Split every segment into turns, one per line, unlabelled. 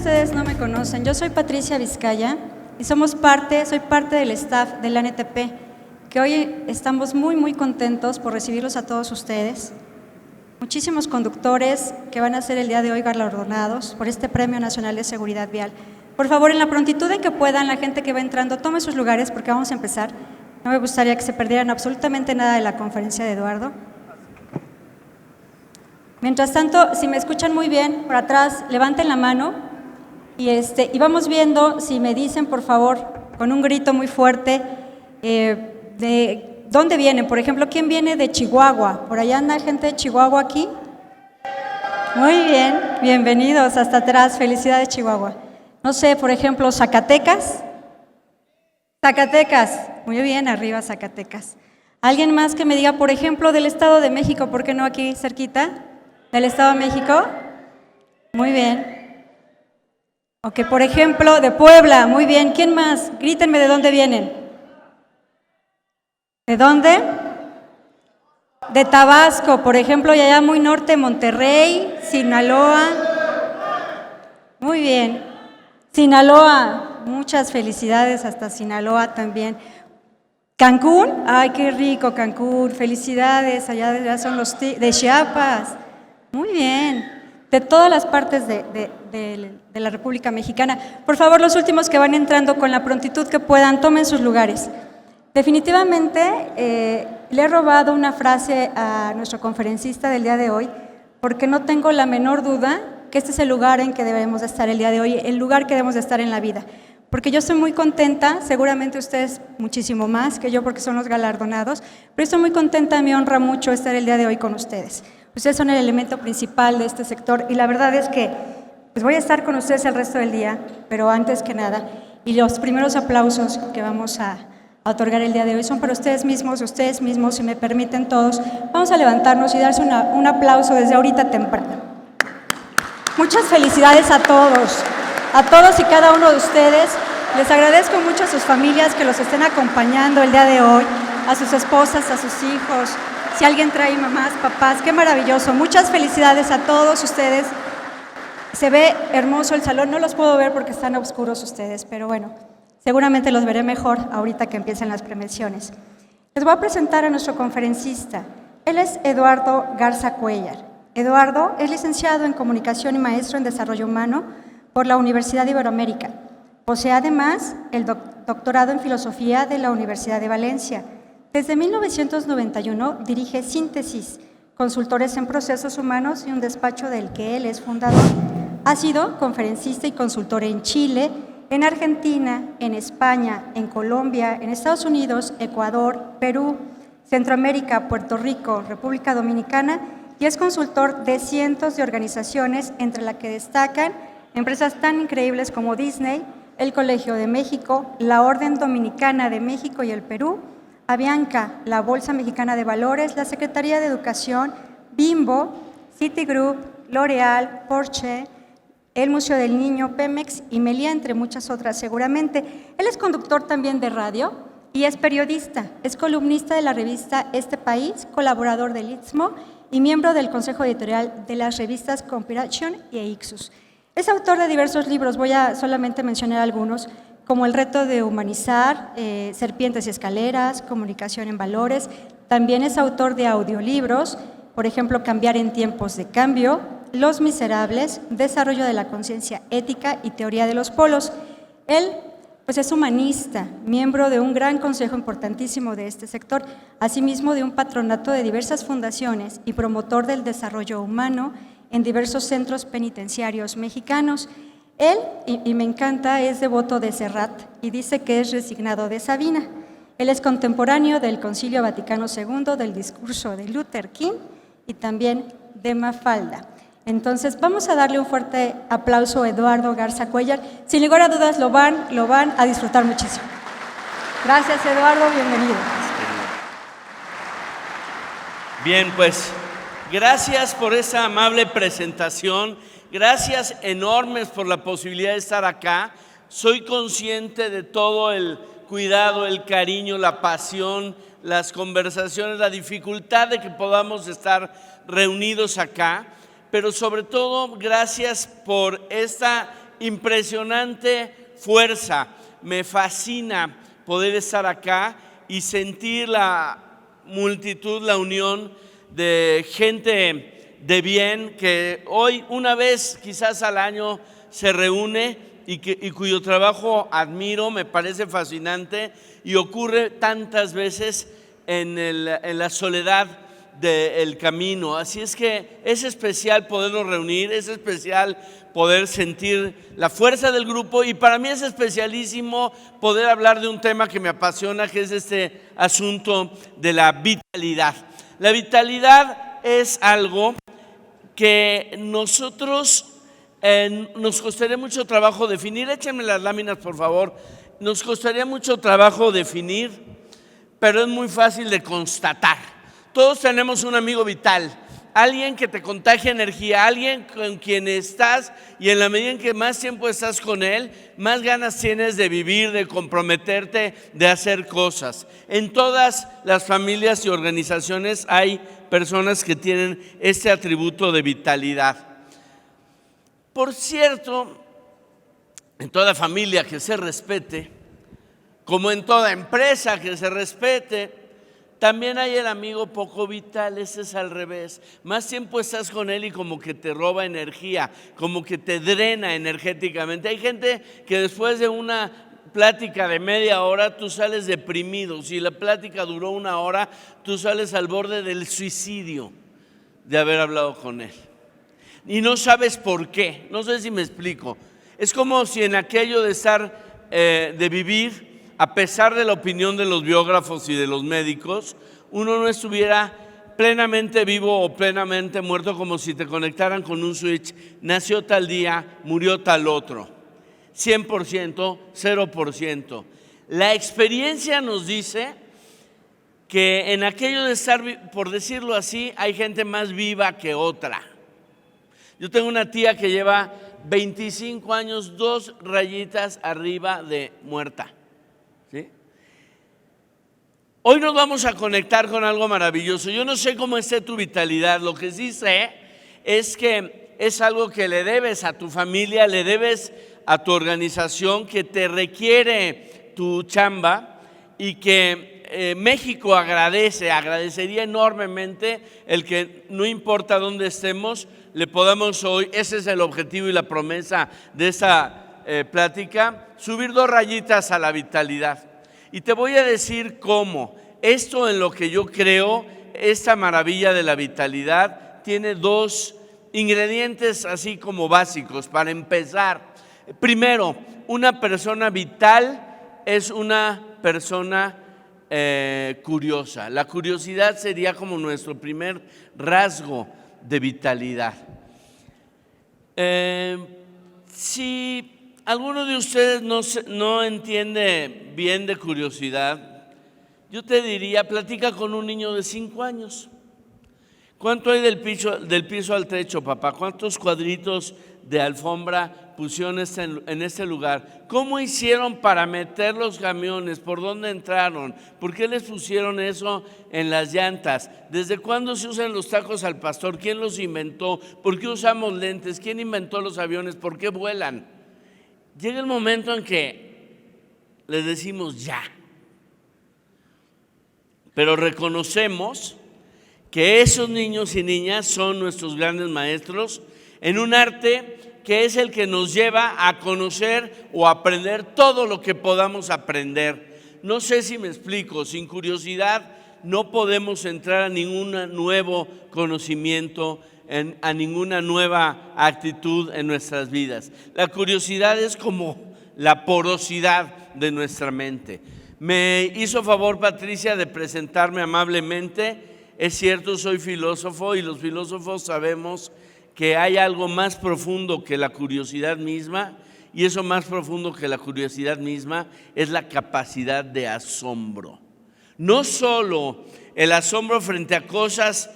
ustedes no me conocen, yo soy Patricia Vizcaya y soy parte del staff del ANTP, que hoy estamos muy contentos por recibirlos a todos ustedes. Muchísimos conductores que van a ser el día de hoy galardonados por este Premio Nacional de Seguridad Vial. Por favor, en la prontitud en que puedan, la gente que va entrando, tome sus lugares porque vamos a empezar. No me gustaría que se perdieran absolutamente nada de la conferencia de Eduardo. Mientras tanto, si me escuchan muy bien, por atrás, levanten la mano y vamos viendo si me dicen, por favor, con un grito muy fuerte, de dónde vienen. Por ejemplo, ¿quién viene de Chihuahua? ¿Por allá anda gente de Chihuahua aquí? Muy bien, bienvenidos hasta atrás, felicidades Chihuahua. No sé, por ejemplo, Zacatecas. Zacatecas, muy bien, arriba Zacatecas. ¿Alguien más que me diga, por ejemplo, del Estado de México? ¿Por qué no aquí cerquita? ¿Del Estado de México? Muy bien. Ok, por ejemplo, de Puebla, muy bien. ¿Quién más? Grítenme de dónde vienen. ¿De dónde? De Tabasco, por ejemplo, y allá muy norte, Monterrey, Sinaloa. Muy bien. Sinaloa, muchas felicidades hasta Sinaloa también. Cancún, ay, qué rico Cancún, felicidades, allá son los de Chiapas. Muy bien, de todas las partes de la República Mexicana. Por favor, los últimos que van entrando con la prontitud que puedan, tomen sus lugares. Definitivamente le he robado una frase a nuestro conferencista del día de hoy, porque no tengo la menor duda que este es el lugar en que debemos de estar el día de hoy, el lugar que debemos de estar en la vida. Porque yo estoy muy contenta, seguramente ustedes muchísimo más que yo porque son los galardonados, pero estoy muy contenta, me honra mucho estar el día de hoy con ustedes. Ustedes son el elemento principal de este sector y la verdad es que pues voy a estar con ustedes el resto del día, pero antes que nada, y los primeros aplausos que vamos a otorgar el día de hoy son para ustedes mismos, si me permiten todos, vamos a levantarnos y darse un aplauso desde ahorita temprano. Muchas felicidades a todos y cada uno de ustedes. Les agradezco mucho a sus familias que los estén acompañando el día de hoy, a sus esposas, a sus hijos. Si alguien trae mamás, papás, qué maravilloso. Muchas felicidades a todos ustedes. Se ve hermoso el salón, no los puedo ver porque están oscuros ustedes, pero bueno, seguramente los veré mejor ahorita que empiecen las premiaciones. Les voy a presentar a nuestro conferencista. Él es Eduardo Garza Cuéllar. Eduardo es licenciado en Comunicación y maestro en Desarrollo Humano por la Universidad de Iberoamérica. Posee además el doctorado en Filosofía de la Universidad de Valencia. Desde 1991 dirige Síntesis, consultores en procesos humanos y un despacho del que él es fundador. Ha sido conferencista y consultor en Chile, en Argentina, en España, en Colombia, en Estados Unidos, Ecuador, Perú, Centroamérica, Puerto Rico, República Dominicana y es consultor de cientos de organizaciones, entre las que destacan empresas tan increíbles como Disney, el Colegio de México, la Orden Dominicana de México y el Perú, Avianca, la Bolsa Mexicana de Valores, la Secretaría de Educación, Bimbo, Citigroup, L'Oreal, Porsche, el Museo del Niño, Pemex y Meliá, entre muchas otras seguramente. Él es conductor también de radio y es periodista, es columnista de la revista Este País, colaborador del Istmo y miembro del Consejo Editorial de las revistas Conspiration y Ixus. Es autor de diversos libros, voy a solamente mencionar algunos, como El reto de humanizar, Serpientes y escaleras, Comunicación en valores. También es autor de audiolibros, por ejemplo, Cambiar en tiempos de cambio, Los miserables, Desarrollo de la conciencia ética y Teoría de los polos. Él pues es humanista, miembro de un gran consejo importantísimo de este sector, asimismo de un patronato de diversas fundaciones y promotor del desarrollo humano en diversos centros penitenciarios mexicanos. Él, y me encanta, es devoto de Serrat y dice que es resignado de Sabina. Él es contemporáneo del Concilio Vaticano II, del discurso de Luther King y también de Mafalda. Entonces, vamos a darle un fuerte aplauso a Eduardo Garza Cuéllar. Sin lugar a dudas, lo van a disfrutar muchísimo. Gracias, Eduardo, bienvenido.
Bien, pues, gracias por esa amable presentación. Gracias enormes por la posibilidad de estar acá. Soy consciente de todo el cuidado, el cariño, la pasión, las conversaciones, la dificultad de que podamos estar reunidos acá, pero sobre todo gracias por esta impresionante fuerza. Me fascina poder estar acá y sentir la multitud, la unión de gente de bien que hoy una vez quizás al año se reúne y cuyo trabajo admiro, me parece fascinante y ocurre tantas veces en la soledad del camino. Así es que es especial podernos reunir, es especial poder sentir la fuerza del grupo y para mí es especialísimo poder hablar de un tema que me apasiona, que es este asunto de la vitalidad. La vitalidad es algo que nosotros nos costaría mucho trabajo definir. Échenme las láminas, por favor. Nos costaría mucho trabajo definir, pero es muy fácil de constatar. Todos tenemos un amigo vital, alguien que te contagia energía, alguien con quien estás y en la medida en que más tiempo estás con él, más ganas tienes de vivir, de comprometerte, de hacer cosas. En todas las familias y organizaciones hay personas que tienen este atributo de vitalidad. Por cierto, en toda familia que se respete, como en toda empresa que se respete, también hay el amigo poco vital. Ese es al revés. Más tiempo estás con él y como que te roba energía, como que te drena energéticamente. Hay gente que después de una plática de media hora tú sales deprimido. Si la plática duró 1 hora, tú sales al borde del suicidio de haber hablado con él. Y no sabes por qué, no sé si me explico. Es como si en aquello de estar, de vivir, a pesar de la opinión de los biógrafos y de los médicos, uno no estuviera plenamente vivo o plenamente muerto, como si te conectaran con un switch. Nació tal día, murió tal otro. 100%, 0%. La experiencia nos dice que en aquello de estar, por decirlo así, hay gente más viva que otra. Yo tengo una tía que lleva 25 años, 2 rayitas arriba de muerta. ¿Sí? Hoy nos vamos a conectar con algo maravilloso. Yo no sé cómo esté tu vitalidad. Lo que sí sé es que es algo que le debes a tu familia, le debes a tu organización, que te requiere tu chamba y que México agradecería enormemente el que no importa dónde estemos, le podamos hoy, ese es el objetivo y la promesa de esta plática, subir 2 rayitas a la vitalidad. Y te voy a decir cómo. Esto en lo que yo creo, esta maravilla de la vitalidad, tiene 2 ingredientes así como básicos para empezar. Primero, una persona vital es una persona curiosa. La curiosidad sería como nuestro primer rasgo de vitalidad. Si alguno de ustedes no entiende bien de curiosidad, yo te diría, platica con un niño de 5 años. ¿Cuánto hay del piso al techo, papá? ¿Cuántos cuadritos de alfombra pusieron en este lugar? ¿Cómo hicieron para meter los camiones? ¿Por dónde entraron? ¿Por qué les pusieron eso en las llantas? ¿Desde cuándo se usan los tacos al pastor? ¿Quién los inventó? ¿Por qué usamos lentes? ¿Quién inventó los aviones? ¿Por qué vuelan? Llega el momento en que les decimos ya. Pero reconocemos que esos niños y niñas son nuestros grandes maestros en un arte que es el que nos lleva a conocer o aprender todo lo que podamos aprender. No sé si me explico, sin curiosidad no podemos entrar a ningún nuevo conocimiento, a ninguna nueva actitud en nuestras vidas. La curiosidad es como la porosidad de nuestra mente. Me hizo favor Patricia de presentarme amablemente. Es cierto, soy filósofo y los filósofos sabemos que hay algo más profundo que la curiosidad misma, y eso más profundo que la curiosidad misma es la capacidad de asombro. No solo el asombro frente a cosas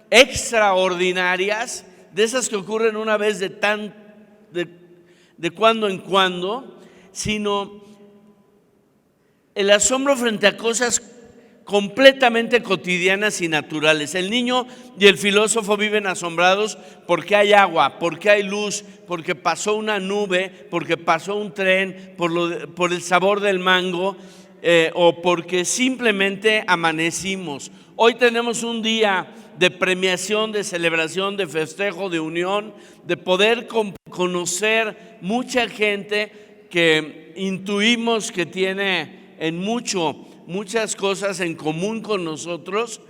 extraordinarias, de esas que ocurren una vez de cuando en cuando, sino el asombro frente a cosas completamente cotidianas y naturales. El niño y el filósofo viven asombrados porque hay agua, porque hay luz, porque pasó una nube, porque pasó un tren, por el sabor del mango, o porque simplemente amanecimos. Hoy tenemos un día de premiación, de celebración, de festejo, de unión, de poder conocer mucha gente que intuimos que tiene en muchas cosas en común con nosotros,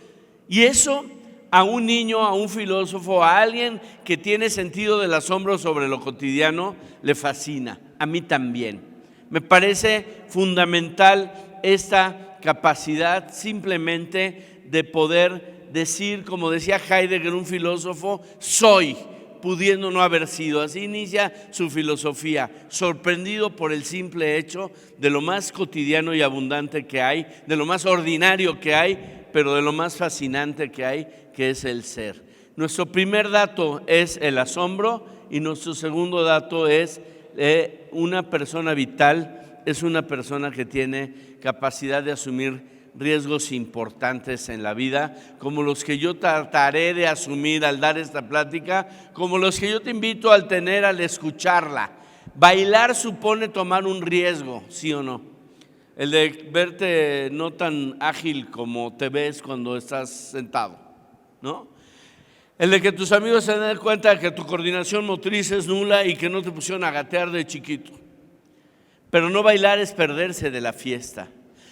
y eso a un niño, a un filósofo, a alguien que tiene sentido del asombro sobre lo cotidiano, le fascina. A mí también. Me parece fundamental esta capacidad simplemente de poder decir, como decía Heidegger, un filósofo, soy, pudiendo no haber sido. Así inicia su filosofía, sorprendido por el simple hecho de lo más cotidiano y abundante que hay, de lo más ordinario que hay, pero de lo más fascinante que hay, que es el ser. Nuestro primer dato es el asombro y nuestro segundo dato es una persona vital, es una persona que tiene capacidad de asumir riesgos importantes en la vida, como los que yo trataré de asumir al dar esta plática, como los que yo te invito al tener al escucharla. Bailar supone tomar un riesgo, ¿sí o no? El de verte no tan ágil como te ves cuando estás sentado, ¿no? El de que tus amigos se den cuenta de que tu coordinación motriz es nula y que no te pusieron a gatear de chiquito. Pero no bailar es perderse de la fiesta.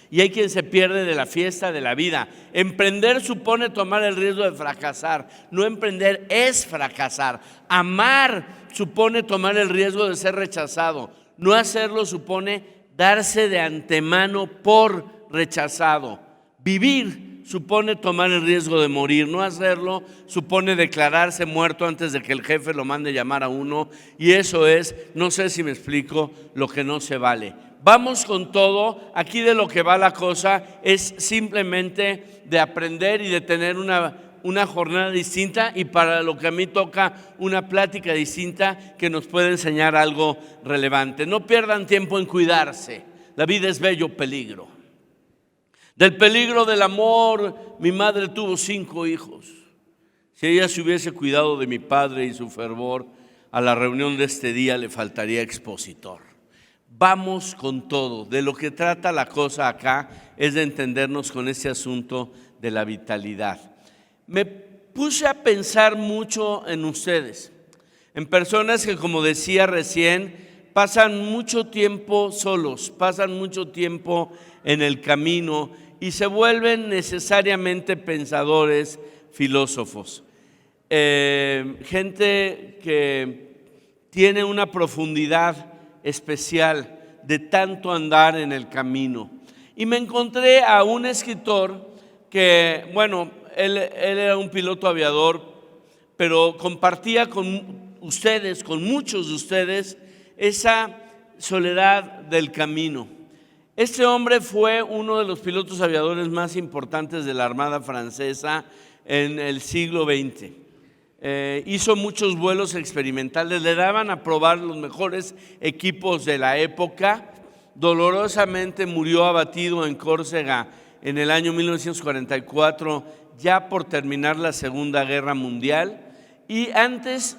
Y hay quien se pierde de la fiesta de la vida. Emprender supone tomar el riesgo de fracasar. No emprender es fracasar. Amar supone tomar el riesgo de ser rechazado. No hacerlo supone darse de antemano por rechazado. Vivir supone tomar el riesgo de morir. No hacerlo supone declararse muerto antes de que el jefe lo mande llamar a uno. Y eso es, no sé si me explico, lo que no se vale. Vamos con todo. Aquí de lo que va la cosa es simplemente de aprender y de tener una jornada distinta, y para lo que a mí toca una plática distinta que nos puede enseñar algo relevante. No pierdan tiempo en cuidarse. La vida es bello peligro. Del peligro del amor, mi madre tuvo 5 hijos. Si ella se hubiese cuidado de mi padre y su fervor, a la reunión de este día le faltaría expositor. Vamos con todo. De lo que trata la cosa acá es de entendernos con este asunto de la vitalidad. Me puse a pensar mucho en ustedes, en personas que, como decía recién, pasan mucho tiempo solos, pasan mucho tiempo en el camino y se vuelven necesariamente pensadores, filósofos. Gente que tiene una profundidad especial de tanto andar en el camino. Y me encontré a un escritor que, bueno, él era un piloto aviador, pero compartía con ustedes, con muchos de ustedes, esa soledad del camino. Este hombre fue uno de los pilotos aviadores más importantes de la Armada Francesa en el siglo XX. Hizo muchos vuelos experimentales, le daban a probar los mejores equipos de la época. Dolorosamente murió abatido en Córcega en el año 1944, ya por terminar la Segunda Guerra Mundial, y antes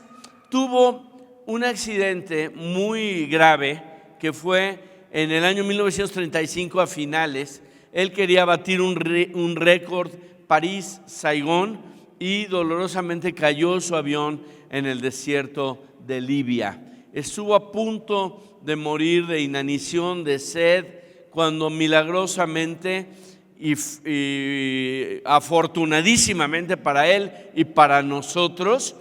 tuvo un accidente muy grave que fue en el año 1935 a finales. Él quería batir un récord París-Saigón y dolorosamente cayó su avión en el desierto de Libia. Estuvo a punto de morir de inanición, de sed, cuando milagrosamente y afortunadísimamente para él y para nosotros,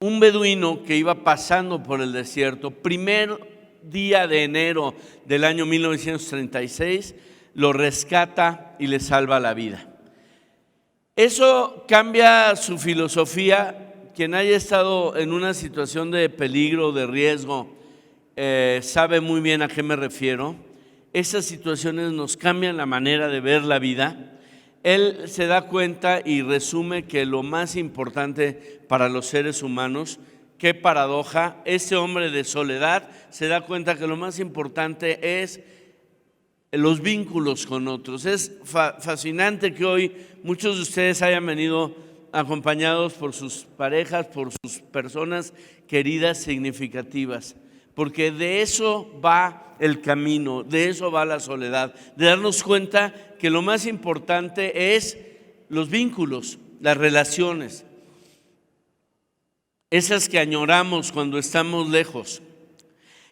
un beduino que iba pasando por el desierto, primer día de enero del año 1936, lo rescata y le salva la vida. Eso cambia su filosofía. Quien haya estado en una situación de peligro, de riesgo, sabe muy bien a qué me refiero. Esas situaciones nos cambian la manera de ver la vida. Él se da cuenta y resume que lo más importante para los seres humanos, qué paradoja, este hombre de soledad se da cuenta que lo más importante es los vínculos con otros. Es fascinante que hoy muchos de ustedes hayan venido acompañados por sus parejas, por sus personas queridas, significativas, porque de eso va el camino, de eso va la soledad, de darnos cuenta que lo más importante es los vínculos, las relaciones, esas que añoramos cuando estamos lejos.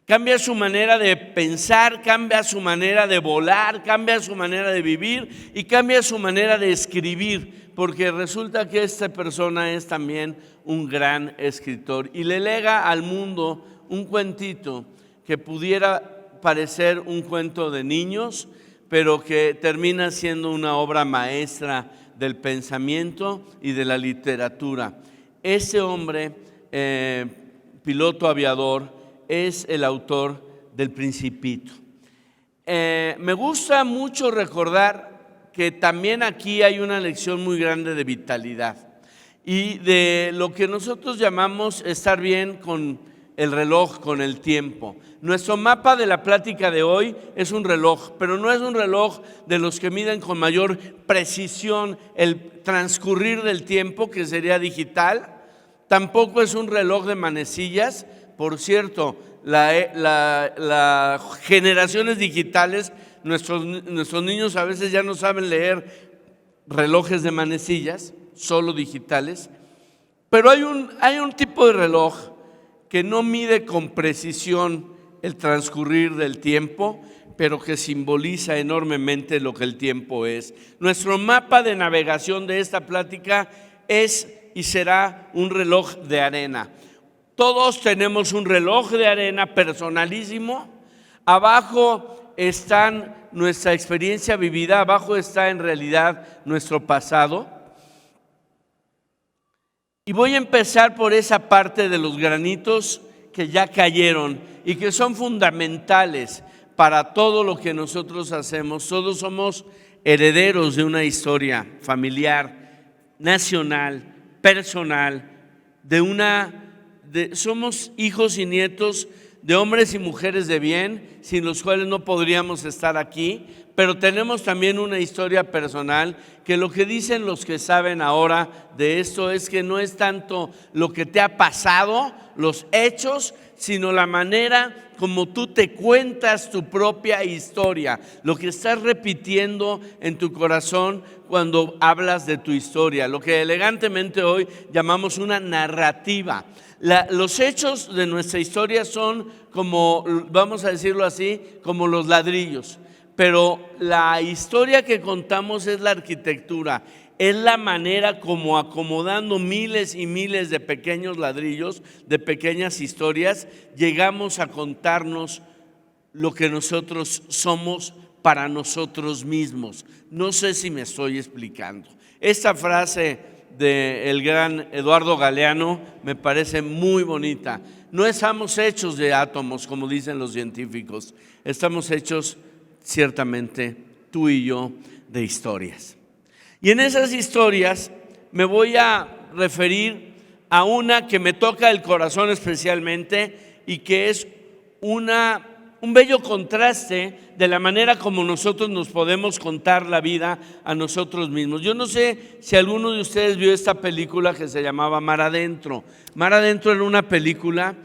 Cambia su manera de pensar, cambia su manera de volar, cambia su manera de vivir y cambia su manera de escribir, porque resulta que esta persona es también un gran escritor y le lega al mundo un cuentito que pudiera parecer un cuento de niños, pero que termina siendo una obra maestra del pensamiento y de la literatura. Ese hombre, piloto aviador, es el autor del Principito. Me gusta mucho recordar que también aquí hay una lección muy grande de vitalidad y de lo que nosotros llamamos estar bien con el reloj, con el tiempo. Nuestro mapa de la plática de hoy es un reloj, pero no es un reloj de los que miden con mayor precisión el transcurrir del tiempo, que sería digital. Tampoco es un reloj de manecillas. Por cierto, las generaciones digitales, nuestros niños a veces ya no saben leer relojes de manecillas, solo digitales. Pero hay un tipo de reloj que no mide con precisión el transcurrir del tiempo, pero que simboliza enormemente lo que el tiempo es. Nuestro mapa de navegación de esta plática es y será un reloj de arena. Todos tenemos un reloj de arena personalísimo. Abajo está nuestra experiencia vivida, abajo está en realidad nuestro pasado. Y voy a empezar por esa parte de los granitos que ya cayeron y que son fundamentales para todo lo que nosotros hacemos. Todos somos herederos de una historia familiar, nacional, personal, somos hijos y nietos de hombres y mujeres de bien, sin los cuales no podríamos estar aquí, pero tenemos también una historia personal que lo que dicen los que saben ahora de esto es que no es tanto lo que te ha pasado, los hechos, sino la manera como tú te cuentas tu propia historia, lo que estás repitiendo en tu corazón cuando hablas de tu historia, lo que elegantemente hoy llamamos una narrativa. Los hechos de nuestra historia son como, vamos a decirlo así, como los ladrillos, pero la historia que contamos es la arquitectura, es la manera como acomodando miles y miles de pequeños ladrillos, de pequeñas historias, llegamos a contarnos lo que nosotros somos para nosotros mismos. No sé si me estoy explicando. Esta frase del gran Eduardo Galeano me parece muy bonita. No estamos hechos de átomos, como dicen los científicos, estamos hechos ciertamente tú y yo de historias. Y en esas historias me voy a referir a una que me toca el corazón especialmente y que es un bello contraste de la manera como nosotros nos podemos contar la vida a nosotros mismos. Yo no sé si alguno de ustedes vio esta película que se llamaba Mar Adentro. Mar Adentro era una película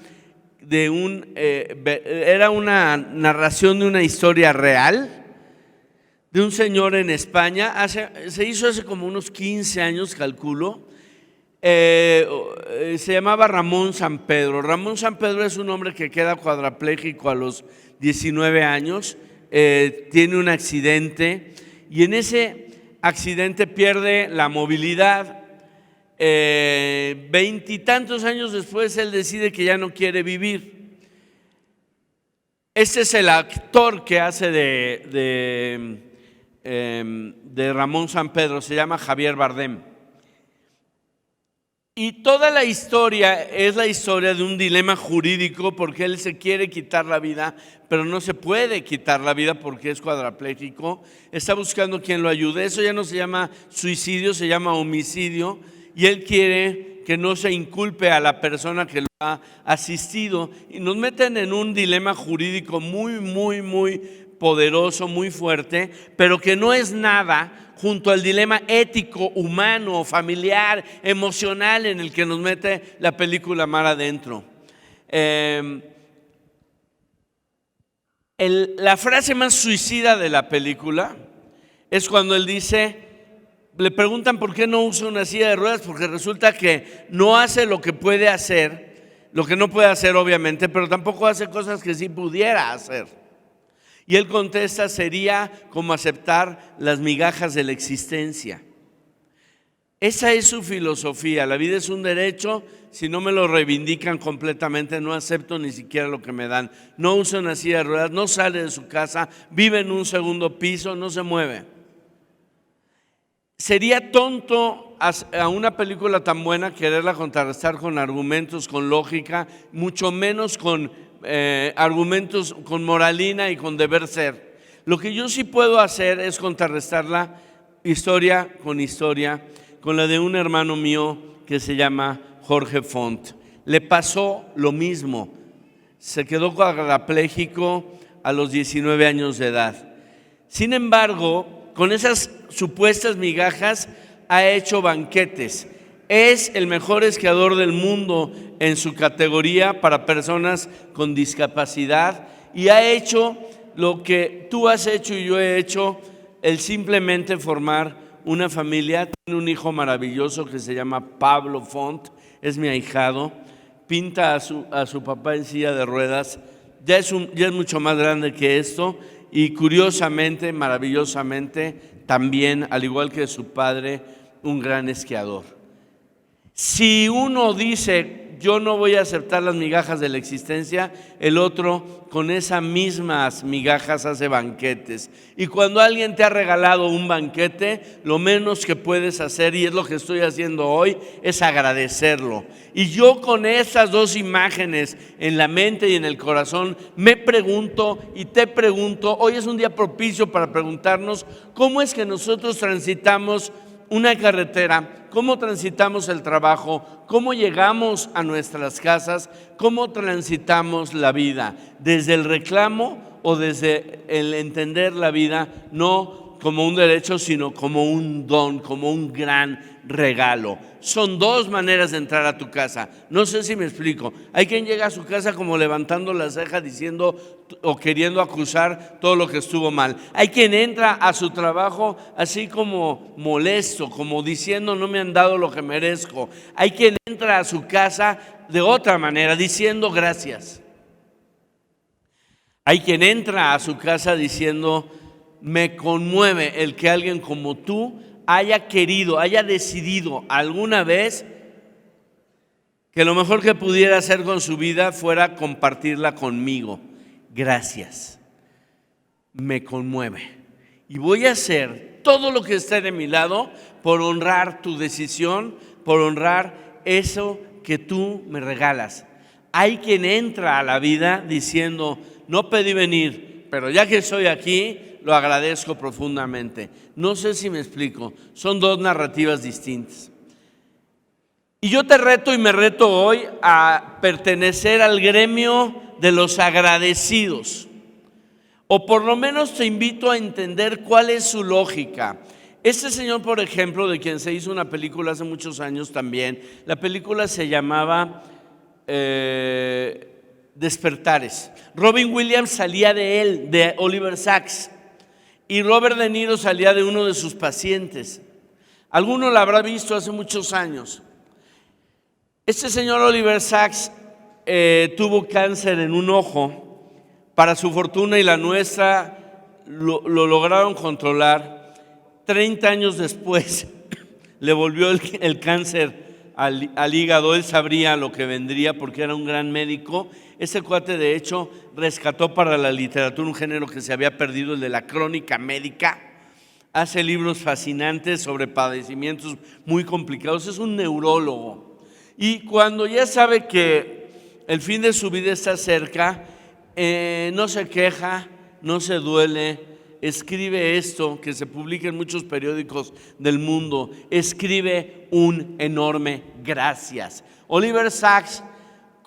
era una narración de una historia real de un señor en España. Se hizo hace como unos 15 años, calculo. Se llamaba Ramón Sampedro. Ramón Sampedro es un hombre que queda cuadrapléjico a los 19 años. Tiene un accidente y en ese accidente pierde la movilidad. 20 y tantos años después él decide que ya no quiere vivir. Este es el actor que hace de Ramón Sampedro, se llama Javier Bardem. Y toda la historia es la historia de un dilema jurídico porque él se quiere quitar la vida, pero no se puede quitar la vida porque es cuadrapléjico. Está buscando quien lo ayude. Eso ya no se llama suicidio, se llama homicidio. Y él quiere que no se inculpe a la persona que lo ha asistido. Y nos meten en un dilema jurídico muy, muy, muy poderoso, muy fuerte, pero que no es nada junto al dilema ético, humano, familiar, emocional en el que nos mete la película Mar Adentro. La frase más suicida de la película es cuando él dice, le preguntan por qué no usa una silla de ruedas, porque resulta que no hace lo que puede hacer, lo que no puede hacer obviamente, pero tampoco hace cosas que sí pudiera hacer. Y él contesta, sería como aceptar las migajas de la existencia. Esa es su filosofía. La vida es un derecho. Si no me lo reivindican completamente, no acepto ni siquiera lo que me dan. No usa una silla de ruedas, no sale de su casa, vive en un segundo piso, no se mueve. Sería tonto a una película tan buena quererla contrarrestar con argumentos, con lógica, mucho menos con argumentos con moralina y con deber ser. Lo que yo sí puedo hacer es contrarrestarla historia, con la de un hermano mío que se llama Jorge Font. Le pasó lo mismo, se quedó cuadrapléjico a los 19 años de edad. Sin embargo, con esas supuestas migajas ha hecho banquetes. Es el mejor esquiador del mundo en su categoría para personas con discapacidad y ha hecho lo que tú has hecho y yo he hecho, el simplemente formar una familia. Tiene un hijo maravilloso que se llama Pablo Font, es mi ahijado, pinta a su papá en silla de ruedas, ya es mucho más grande que esto y curiosamente, maravillosamente, también, al igual que su padre, un gran esquiador. Si uno dice, yo no voy a aceptar las migajas de la existencia, el otro con esas mismas migajas hace banquetes. Y cuando alguien te ha regalado un banquete, lo menos que puedes hacer, y es lo que estoy haciendo hoy, es agradecerlo. Y yo con esas dos imágenes en la mente y en el corazón, me pregunto y te pregunto, hoy es un día propicio para preguntarnos cómo es que nosotros transitamos una carretera, cómo transitamos el trabajo, cómo llegamos a nuestras casas, cómo transitamos la vida, desde el reclamo o desde el entender la vida no como un derecho, sino como un don, como un gran regalo. Son dos maneras de entrar a tu casa. No sé si me explico. Hay quien llega a su casa como levantando la ceja diciendo o queriendo acusar todo lo que estuvo mal. Hay quien entra a su trabajo así como molesto, como diciendo no me han dado lo que merezco. Hay quien entra a su casa de otra manera, diciendo gracias. Hay quien entra a su casa diciendo me conmueve el que alguien como tú haya querido, haya decidido alguna vez que lo mejor que pudiera hacer con su vida fuera compartirla conmigo. Gracias, me conmueve. Y voy a hacer todo lo que esté de mi lado por honrar tu decisión, por honrar eso que tú me regalas. Hay quien entra a la vida diciendo, no pedí venir, pero ya que estoy aquí, lo agradezco profundamente. No sé si me explico, son dos narrativas distintas. Y yo te reto y me reto hoy a pertenecer al gremio de los agradecidos. O por lo menos te invito a entender cuál es su lógica. Este señor, por ejemplo, de quien se hizo una película hace muchos años también, la película se llamaba Despertares. Robin Williams salía de él, de Oliver Sacks. Y Robert De Niro salía de uno de sus pacientes. Alguno lo habrá visto hace muchos años. Este señor Oliver Sacks tuvo cáncer en un ojo. Para su fortuna y la nuestra lo lograron controlar. 30 años después le volvió el cáncer al hígado. Él sabría lo que vendría porque era un gran médico. Ese cuate de hecho rescató para la literatura un género que se había perdido, el de la crónica médica. Hace libros fascinantes sobre padecimientos muy complicados. Es un neurólogo. Y cuando ya sabe que el fin de su vida está cerca, no se queja, no se duele, escribe esto que se publica en muchos periódicos del mundo, escribe un enorme gracias. Oliver Sacks,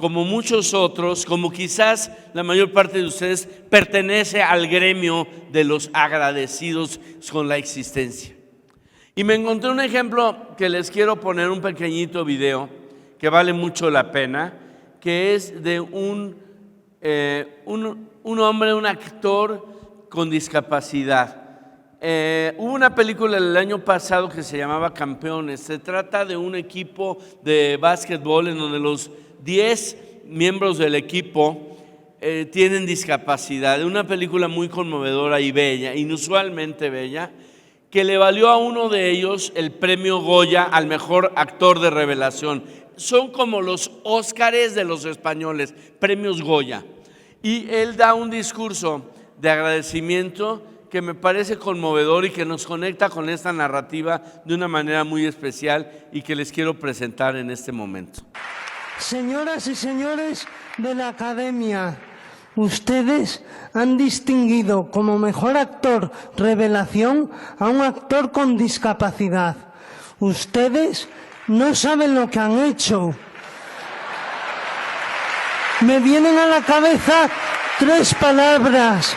como muchos otros, como quizás la mayor parte de ustedes, pertenece al gremio de los agradecidos con la existencia. Y me encontré un ejemplo que les quiero poner, un pequeñito video que vale mucho la pena, que es de un hombre, un actor con discapacidad. Hubo una película el año pasado que se llamaba Campeones. Se trata de un equipo de básquetbol en donde los 10 miembros del equipo tienen discapacidad. Una película muy conmovedora y bella, inusualmente bella, que le valió a uno de ellos el premio Goya al mejor actor de revelación. Son como los Óscares de los españoles, premios Goya. Y él da un discurso de agradecimiento que me parece conmovedor y que nos conecta con esta narrativa de una manera muy especial y que les quiero presentar en este momento.
Señoras y señores de la Academia, ustedes han distinguido como mejor actor revelación a un actor con discapacidad. Ustedes no saben lo que han hecho. Me vienen a la cabeza 3 palabras: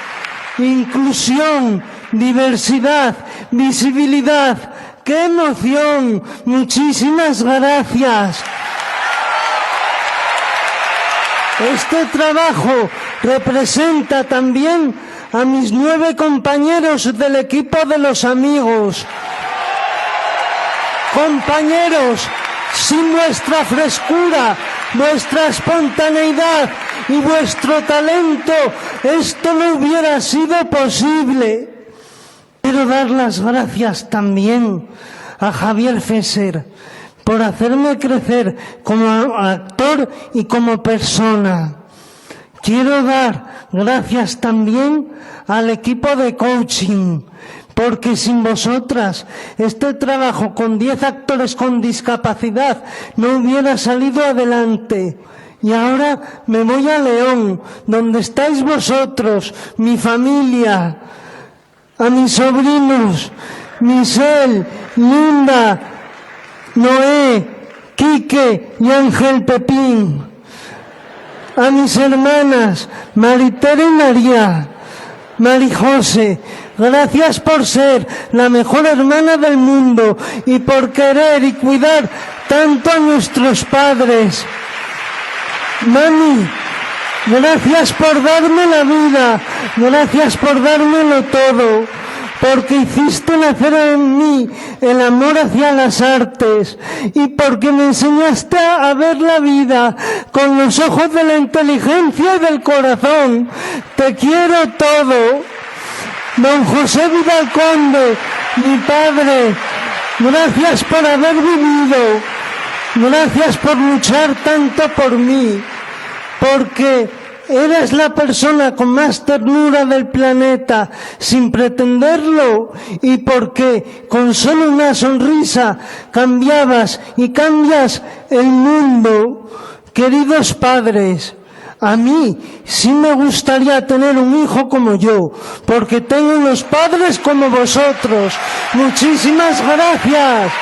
inclusión, diversidad, visibilidad. ¡Qué emoción! Muchísimas gracias. Este trabajo representa también a mis 9 compañeros del equipo de los amigos. Compañeros, sin vuestra frescura, vuestra espontaneidad y vuestro talento, esto no hubiera sido posible. Quiero dar las gracias también a Javier Fesser por hacerme crecer como actor y como persona. Quiero dar gracias también al equipo de coaching, porque sin vosotras este trabajo con 10 actores con discapacidad no hubiera salido adelante. Y ahora me voy a León, donde estáis vosotros, mi familia, a mis sobrinos, Michelle, Linda, Noé, Quique y Ángel Pepín, a mis hermanas Maritere y María, Marijose. Gracias por ser la mejor hermana del mundo y por querer y cuidar tanto a nuestros padres. Mami, gracias por darme la vida, gracias por dármelo todo, porque hiciste nacer en mí el amor hacia las artes y porque me enseñaste a ver la vida con los ojos de la inteligencia y del corazón. Te quiero todo. Don José Vidal Conde, mi padre, gracias por haber vivido, gracias por luchar tanto por mí, porque eres la persona con más ternura del planeta, sin pretenderlo, y porque con solo una sonrisa cambiabas y cambias el mundo. Queridos padres, a mí sí me gustaría tener un hijo como yo, porque tengo unos padres como vosotros. Muchísimas gracias.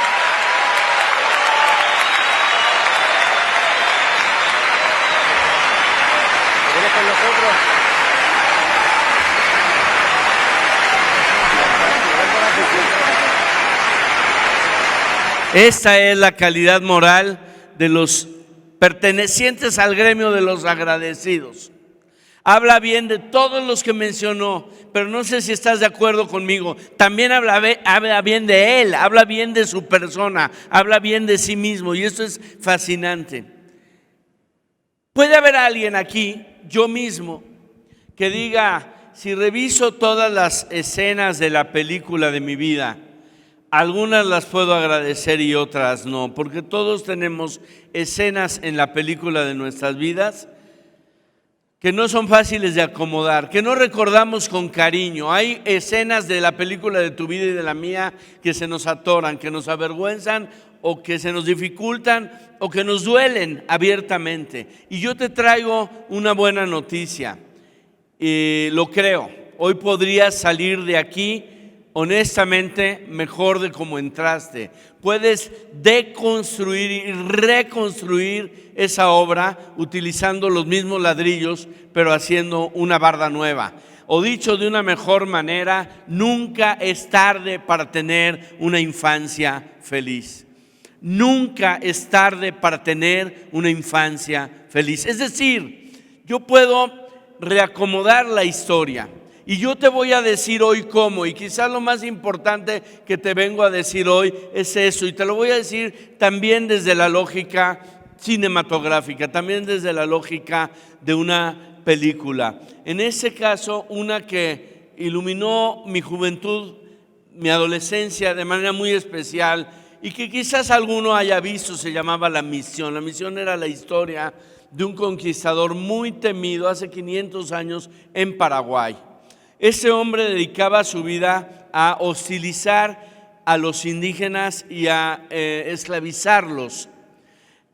Esta es la calidad moral de los pertenecientes al gremio de los agradecidos. Habla bien de todos los que mencionó, pero no sé si estás de acuerdo conmigo. También habla bien de él, habla bien de su persona, habla bien de sí mismo, y esto es fascinante. Puede haber alguien aquí, yo mismo, que diga: si reviso todas las escenas de la película de mi vida, algunas las puedo agradecer y otras no, porque todos tenemos escenas en la película de nuestras vidas que no son fáciles de acomodar, que no recordamos con cariño. Hay escenas de la película de tu vida y de la mía que se nos atoran, que nos avergüenzan o que se nos dificultan o que nos duelen abiertamente. Y yo te traigo una buena noticia, lo creo. Hoy podrías salir de aquí honestamente mejor de cómo entraste. Puedes deconstruir y reconstruir esa obra utilizando los mismos ladrillos, pero haciendo una barda nueva. O dicho de una mejor manera, nunca es tarde para tener una infancia feliz. Nunca es tarde para tener una infancia feliz. Es decir, yo puedo reacomodar la historia. Y yo te voy a decir hoy cómo, y quizás lo más importante que te vengo a decir hoy es eso, y te lo voy a decir también desde la lógica cinematográfica, también desde la lógica de una película. En ese caso, una que iluminó mi juventud, mi adolescencia de manera muy especial, y que quizás alguno haya visto, se llamaba La Misión. La Misión era la historia de un conquistador muy temido hace 500 años en Paraguay. Ese hombre dedicaba su vida a hostilizar a los indígenas y a esclavizarlos.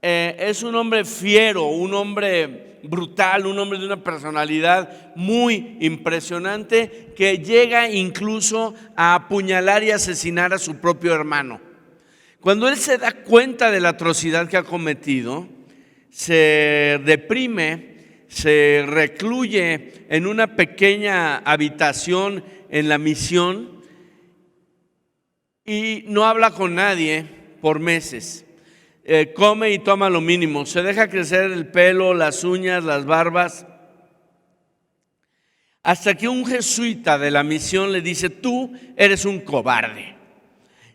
Es un hombre fiero, un hombre brutal, un hombre de una personalidad muy impresionante que llega incluso a apuñalar y asesinar a su propio hermano. Cuando él se da cuenta de la atrocidad que ha cometido, se deprime, se recluye en una pequeña habitación en La Misión y no habla con nadie por meses. Come y toma lo mínimo, se deja crecer el pelo, las uñas, las barbas, hasta que un jesuita de La Misión le dice: tú eres un cobarde.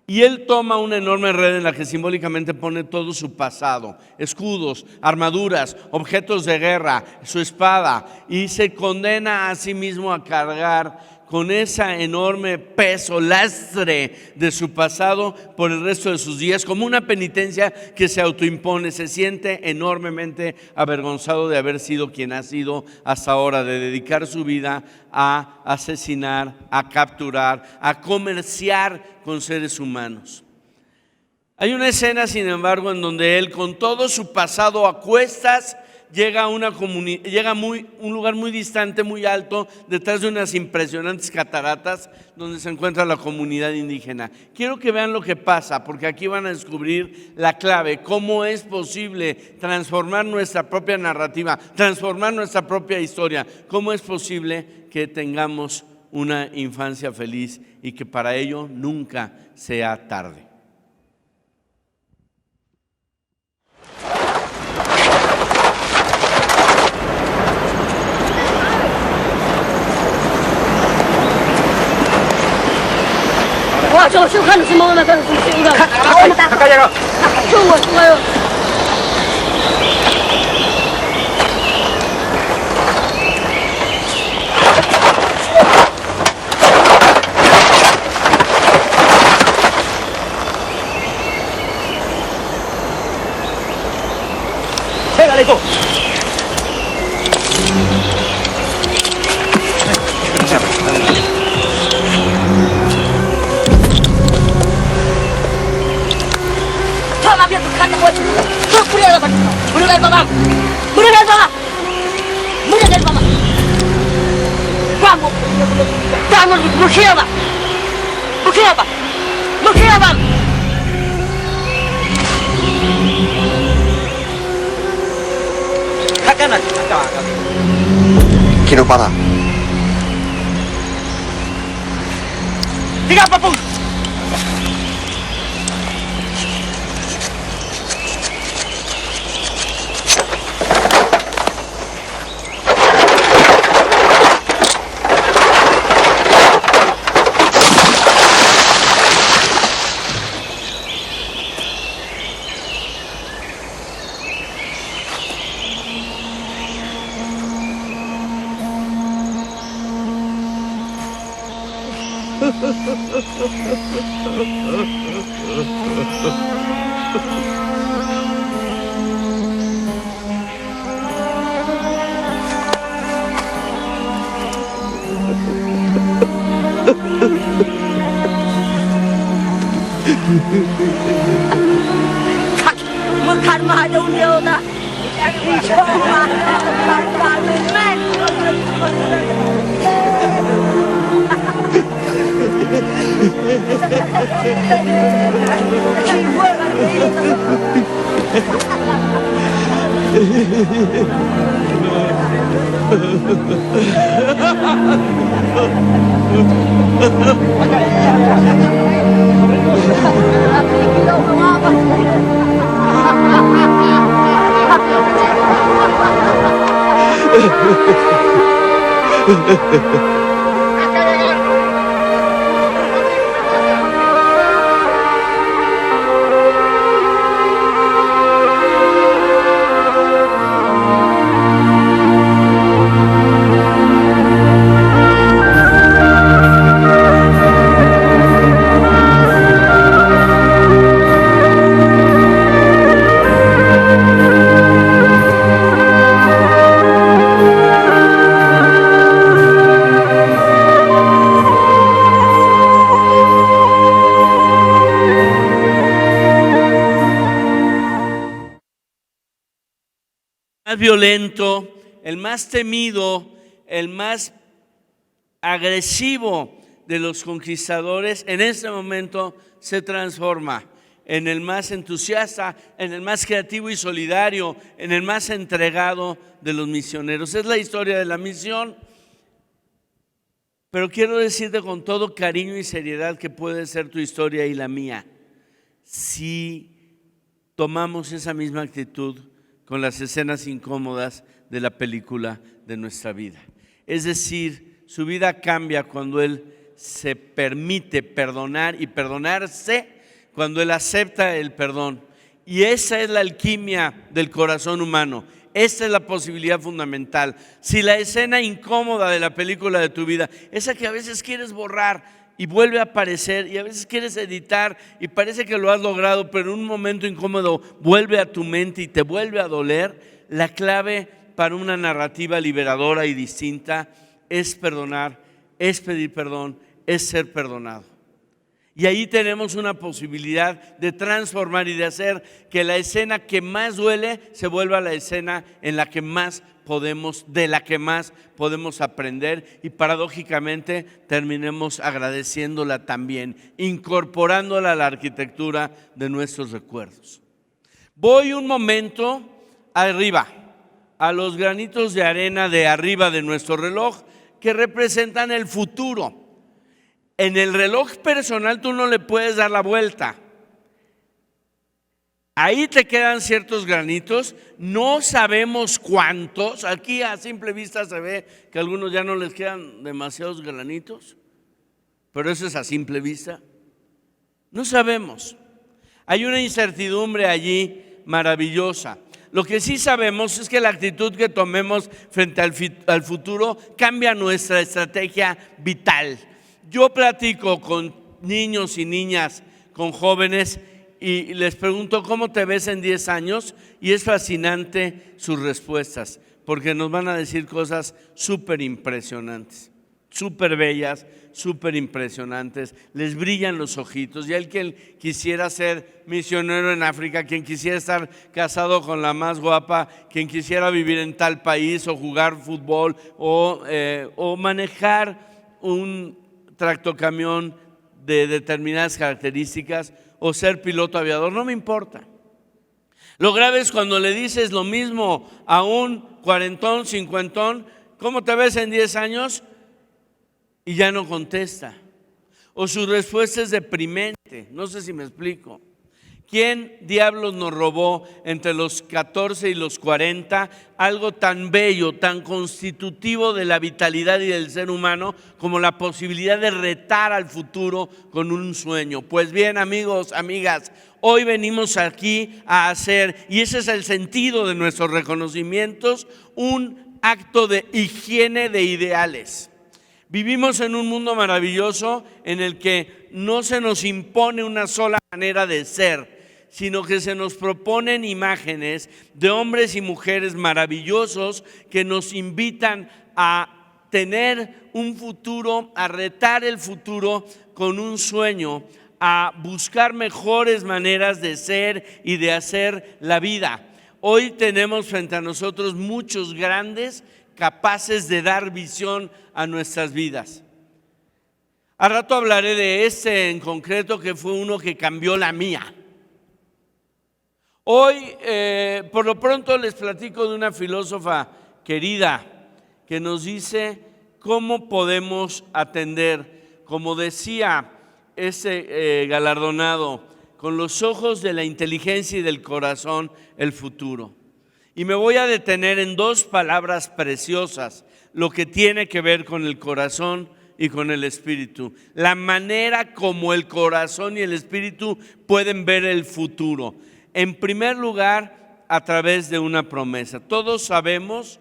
Y él toma una enorme red en la que simbólicamente pone todo su pasado, escudos, armaduras, objetos de guerra, su espada, y se condena a sí mismo a cargar con ese enorme peso, lastre de su pasado por el resto de sus días, como una penitencia que se autoimpone. Se siente enormemente avergonzado de haber sido quien ha sido hasta ahora, de dedicar su vida a asesinar, a capturar, a comerciar con seres humanos. Hay una escena, sin embargo, en donde él, con todo su pasado a cuestas, llega a un lugar muy distante, muy alto, detrás de unas impresionantes cataratas donde se encuentra la comunidad indígena. Quiero que vean lo que pasa, porque aquí van a descubrir la clave, cómo es posible transformar nuestra propia narrativa, transformar nuestra propia historia, cómo es posible que tengamos una infancia feliz y que para ello nunca sea tarde.
Quiero parar. Diga, papu.
Más violento, el más temido, el más agresivo de los conquistadores, en este momento se transforma en el más entusiasta, en el más creativo y solidario, en el más entregado de los misioneros. Es la historia de la misión, pero quiero decirte con todo cariño y seriedad que puede ser tu historia y la mía si tomamos esa misma actitud con las escenas incómodas de la película de nuestra vida. Es decir, su vida cambia cuando él se permite perdonar y perdonarse, cuando él acepta el perdón. Y esa es la alquimia del corazón humano. Esta es la posibilidad fundamental. Si la escena incómoda de la película de tu vida, esa que a veces quieres borrar y vuelve a aparecer, y a veces quieres editar y parece que lo has logrado, pero en un momento incómodo vuelve a tu mente y te vuelve a doler, la clave para una narrativa liberadora y distinta es perdonar, es pedir perdón, es ser perdonado. Y ahí tenemos una posibilidad de transformar y de hacer que la escena que más duele se vuelva la escena en la que más podemos, de la que más podemos aprender, y paradójicamente terminemos agradeciéndola también, incorporándola a la arquitectura de nuestros recuerdos. Voy un momento arriba, a los granitos de arena de arriba de nuestro reloj que representan el futuro. En el reloj personal tú no le puedes dar la vuelta. Ahí te quedan ciertos granitos, no sabemos cuántos. Aquí a simple vista se ve que a algunos ya no les quedan demasiados granitos, pero eso es a simple vista. No sabemos. Hay una incertidumbre allí maravillosa. Lo que sí sabemos es que la actitud que tomemos frente al futuro cambia nuestra estrategia vital. Yo platico con niños y niñas, con jóvenes, y les pregunto ¿cómo te ves en 10 años? Y es fascinante sus respuestas, porque nos van a decir cosas súper impresionantes, súper bellas, súper impresionantes. Les brillan los ojitos. Y el que quisiera ser misionero en África, quien quisiera estar casado con la más guapa, quien quisiera vivir en tal país o jugar fútbol o manejar un tractocamión de determinadas características o ser piloto aviador, no me importa. Lo grave es cuando le dices lo mismo a un cuarentón, cincuentón, ¿cómo te ves en 10 años? Y ya no contesta. O su respuesta es deprimente, no sé si me explico. ¿Quién diablos nos robó entre los 14 y los 40 algo tan bello, tan constitutivo de la vitalidad y del ser humano como la posibilidad de retar al futuro con un sueño? Pues bien, amigos, amigas, hoy venimos aquí a hacer, y ese es el sentido de nuestros reconocimientos, un acto de higiene de ideales. Vivimos en un mundo maravilloso en el que no se nos impone una sola manera de ser, sino que se nos proponen imágenes de hombres y mujeres maravillosos que nos invitan a tener un futuro, a retar el futuro con un sueño, a buscar mejores maneras de ser y de hacer la vida. Hoy tenemos frente a nosotros muchos grandes capaces de dar visión a nuestras vidas. Al rato hablaré de este en concreto, que fue uno que cambió la mía. Hoy, por lo pronto, les platico de una filósofa querida que nos dice cómo podemos atender, como decía ese galardonado, con los ojos de la inteligencia y del corazón, el futuro. Y me voy a detener en dos palabras preciosas, lo que tiene que ver con el corazón y con el espíritu. La manera como el corazón y el espíritu pueden ver el futuro. En primer lugar, a través de una promesa. Todos sabemos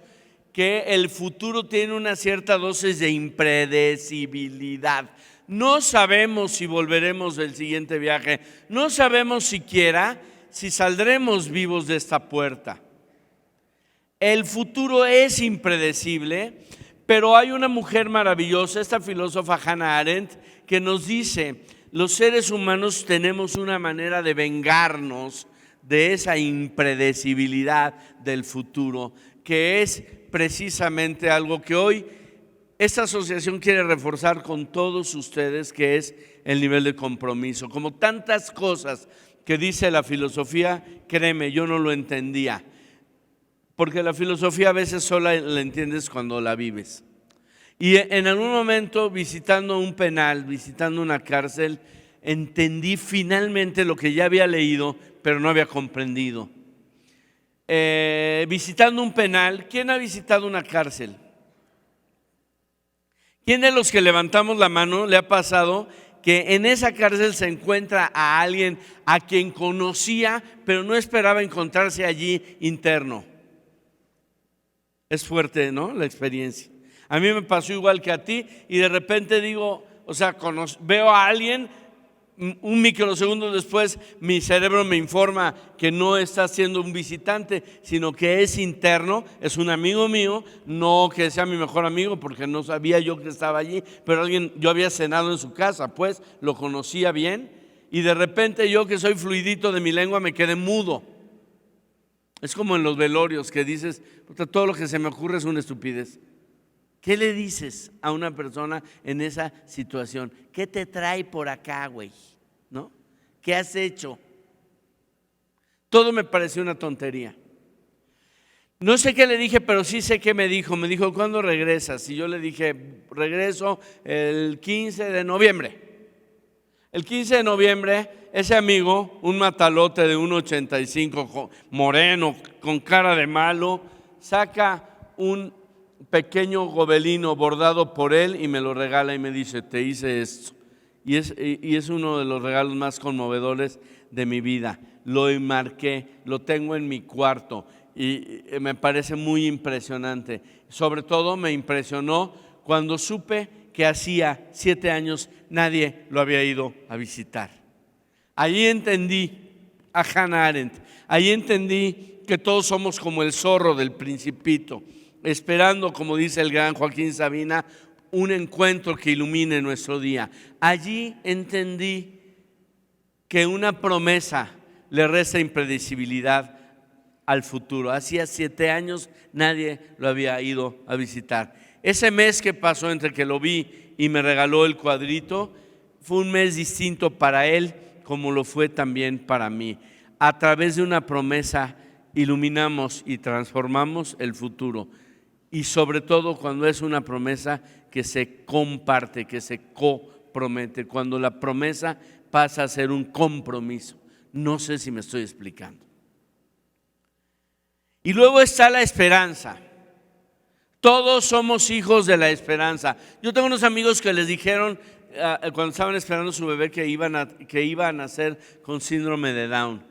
que el futuro tiene una cierta dosis de impredecibilidad. No sabemos si volveremos del siguiente viaje. No sabemos siquiera si saldremos vivos de esta puerta. El futuro es impredecible, pero hay una mujer maravillosa, esta filósofa Hannah Arendt, que nos dice: los seres humanos tenemos una manera de vengarnos de esa impredecibilidad del futuro, que es precisamente algo que hoy esta asociación quiere reforzar con todos ustedes, que es el nivel de compromiso. Como tantas cosas que dice la filosofía, créeme, yo no lo entendía, porque la filosofía a veces sola la entiendes cuando la vives. Y en algún momento, visitando un penal, visitando una cárcel, entendí finalmente lo que ya había leído, pero no había comprendido. Visitando un penal, ¿quién ha visitado una cárcel? ¿Quién de los que levantamos la mano le ha pasado que en esa cárcel se encuentra a alguien a quien conocía, pero no esperaba encontrarse allí interno? Es fuerte, ¿no? La experiencia. A mí me pasó igual que a ti, y de repente digo, veo a alguien, un microsegundo después mi cerebro me informa que no está siendo un visitante, sino que es interno, es un amigo mío, no que sea mi mejor amigo, porque no sabía yo que estaba allí, pero yo había cenado en su casa, pues lo conocía bien, y de repente yo, que soy fluidito de mi lengua, me quedé mudo. Es como en los velorios que dices, todo lo que se me ocurre es una estupidez. ¿Qué le dices a una persona en esa situación? ¿Qué te trae por acá, güey? ¿No? ¿Qué has hecho? Todo me pareció una tontería. No sé qué le dije, pero sí sé qué me dijo. Me dijo, ¿cuándo regresas? Y yo le dije, regreso el 15 de noviembre. El 15 de noviembre, ese amigo, un matalote de 1.85, moreno, con cara de malo, saca un pequeño gobelino bordado por él y me lo regala y me dice, te hice esto. Y es uno de los regalos más conmovedores de mi vida. Lo enmarqué, lo tengo en mi cuarto y me parece muy impresionante. Sobre todo me impresionó cuando supe que hacía 7 años nadie lo había ido a visitar. Allí entendí a Hannah Arendt, allí entendí que todos somos como el zorro del Principito, esperando, como dice el gran Joaquín Sabina, un encuentro que ilumine nuestro día. Allí entendí que una promesa le resta impredecibilidad al futuro. Hacía 7 años nadie lo había ido a visitar. Ese mes que pasó entre que lo vi y me regaló el cuadrito, fue un mes distinto para él, como lo fue también para mí. A través de una promesa iluminamos y transformamos el futuro. Y sobre todo cuando es una promesa que se comparte, que se compromete, cuando la promesa pasa a ser un compromiso. No sé si me estoy explicando. Y luego está la esperanza. Todos somos hijos de la esperanza. Yo tengo unos amigos que les dijeron cuando estaban esperando a su bebé que iban a nacer con síndrome de Down.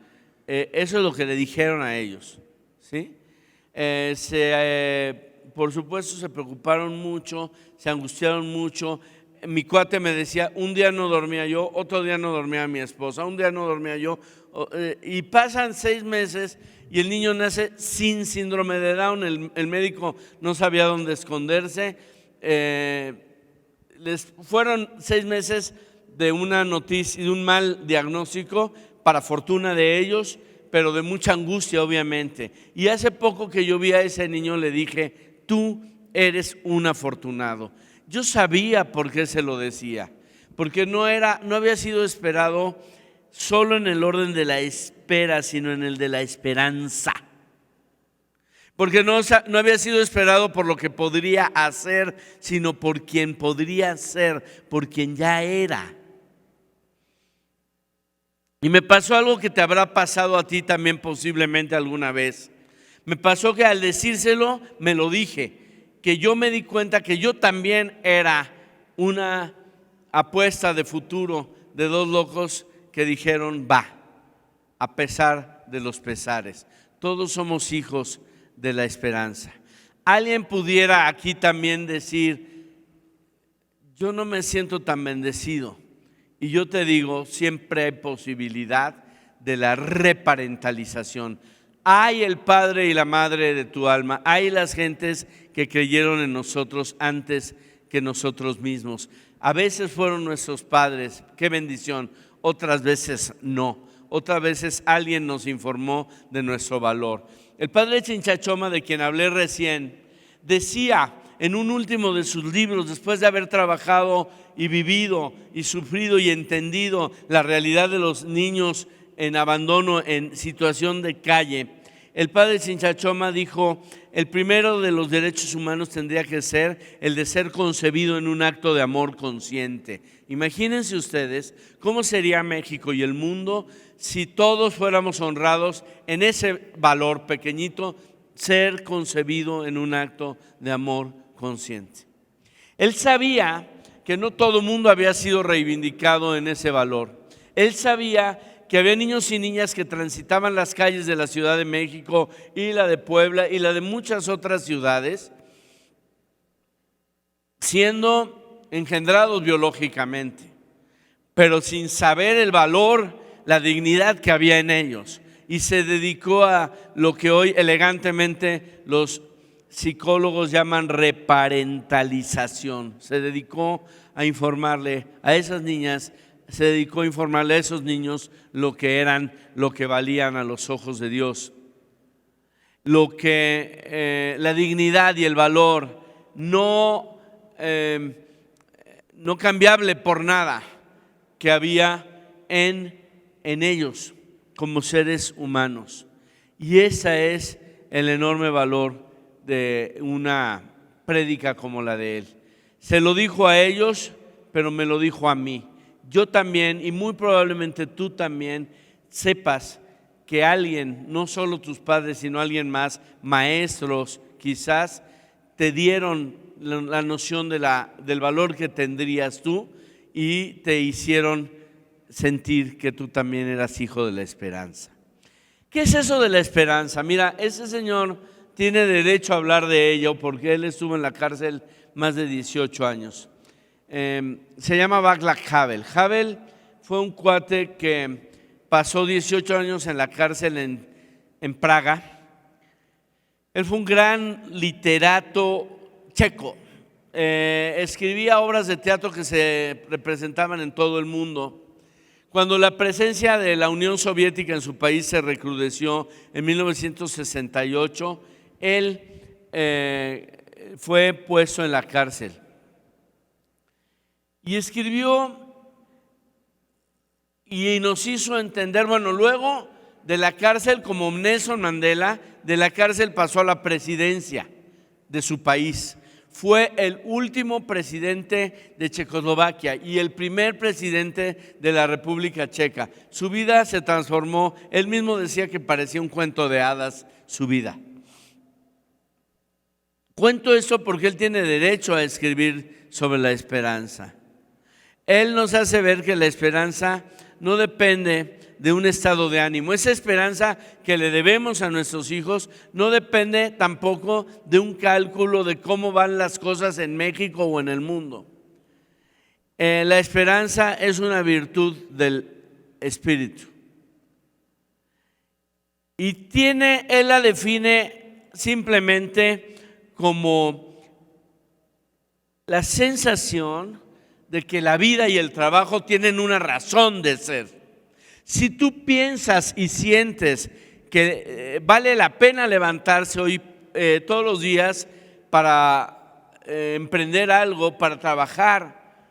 Eso es lo que le dijeron a ellos, ¿sí? Por supuesto se preocuparon mucho, se angustiaron mucho. Mi cuate me decía, un día no dormía yo, otro día no dormía mi esposa, un día no dormía yo. Y pasan 6 meses y el niño nace sin síndrome de Down. El médico no sabía dónde esconderse. Les fueron 6 meses de una noticia, de un mal diagnóstico, para fortuna de ellos, pero de mucha angustia, obviamente. Y hace poco que yo vi a ese niño, le dije, tú eres un afortunado. Yo sabía por qué se lo decía, porque no había sido esperado solo en el orden de la espera, sino en el de la esperanza. Porque no había sido esperado por lo que podría hacer, sino por quien podría ser, por quien ya era. Y me pasó algo que te habrá pasado a ti también posiblemente alguna vez. Me pasó que al decírselo, me lo dije, que yo me di cuenta que yo también era una apuesta de futuro de dos locos que dijeron va, a pesar de los pesares. Todos somos hijos de la esperanza. Alguien pudiera aquí también decir, yo no me siento tan bendecido. Y yo te digo, siempre hay posibilidad de la reparentalización. Hay el padre y la madre de tu alma, hay las gentes que creyeron en nosotros antes que nosotros mismos. A veces fueron nuestros padres, qué bendición, otras veces no. Otras veces alguien nos informó de nuestro valor. El padre Chinchachoma, de quien hablé recién, decía en un último de sus libros, después de haber trabajado y vivido y sufrido y entendido la realidad de los niños en abandono, en situación de calle, el padre Chinchachoma dijo, el primero de los derechos humanos tendría que ser el de ser concebido en un acto de amor consciente. Imagínense ustedes cómo sería México y el mundo si todos fuéramos honrados en ese valor pequeñito, ser concebido en un acto de amor consciente. Él sabía que no todo el mundo había sido reivindicado en ese valor. Él sabía que había niños y niñas que transitaban las calles de la Ciudad de México y la de Puebla y la de muchas otras ciudades, siendo engendrados biológicamente, pero sin saber el valor, la dignidad que había en ellos. Y se dedicó a lo que hoy elegantemente los psicólogos llaman reparentalización. Se dedicó a informarle a esas niñas, se dedicó a informarle a esos niños lo que eran, lo que valían a los ojos de Dios. Lo que la dignidad y el valor no cambiable por nada que había en ellos como seres humanos. Y ese es el enorme valor de una prédica como la de él. Se lo dijo a ellos, pero me lo dijo a mí. Yo también, y muy probablemente tú también, sepas que alguien, no solo tus padres, sino alguien más, maestros quizás, te dieron la noción del valor que tendrías tú y te hicieron sentir que tú también eras hijo de la esperanza. ¿Qué es eso de la esperanza? Mira, ese señor tiene derecho a hablar de ello porque él estuvo en la cárcel más de 18 años. Se llama Václav Havel. Havel fue un cuate que pasó 18 años en la cárcel en Praga. Él fue un gran literato checo. Escribía obras de teatro que se representaban en todo el mundo. Cuando la presencia de la Unión Soviética en su país se recrudeció en 1968, él fue puesto en la cárcel y escribió y nos hizo entender, bueno, luego de la cárcel, como Nelson Mandela, de la cárcel pasó a la presidencia de su país. Fue el último presidente de Checoslovaquia y el primer presidente de la República Checa. Su vida se transformó, él mismo decía que parecía un cuento de hadas su vida. Cuento esto porque él tiene derecho a escribir sobre la esperanza. Él nos hace ver que la esperanza no depende de un estado de ánimo. Esa esperanza que le debemos a nuestros hijos no depende tampoco de un cálculo de cómo van las cosas en México o en el mundo. La esperanza es una virtud del Espíritu. Y él la define simplemente como la sensación de que la vida y el trabajo tienen una razón de ser. Si tú piensas y sientes que vale la pena levantarse hoy todos los días para emprender algo, para trabajar,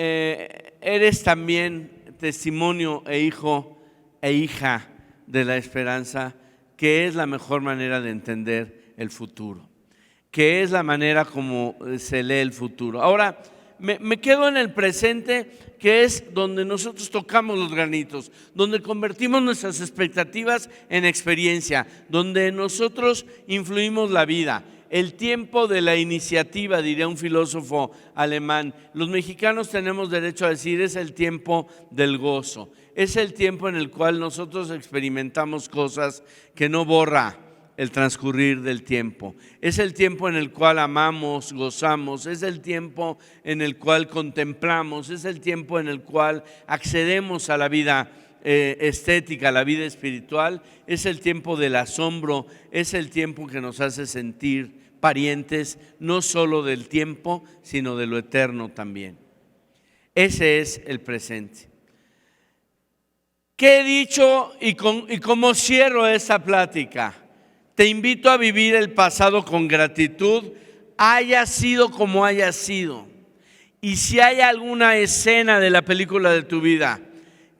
eres también testimonio e hijo e hija de la esperanza, que es la mejor manera de entender el futuro, que es la manera como se lee el futuro. Ahora, me quedo en el presente, que es donde nosotros tocamos los granitos, donde convertimos nuestras expectativas en experiencia, donde nosotros influimos la vida. El tiempo de la iniciativa, diría un filósofo alemán. Los mexicanos tenemos derecho a decir, es el tiempo del gozo. Es el tiempo en el cual nosotros experimentamos cosas que no borra el transcurrir del tiempo. Es el tiempo en el cual amamos, gozamos. Es el tiempo en el cual contemplamos. Es el tiempo en el cual accedemos a la vida estética, a la vida espiritual. Es el tiempo del asombro. Es el tiempo que nos hace sentir parientes, no solo del tiempo, sino de lo eterno también. Ese es el presente. ¿Qué he dicho y cómo cierro esta plática? Te invito a vivir el pasado con gratitud, haya sido como haya sido. Y si hay alguna escena de la película de tu vida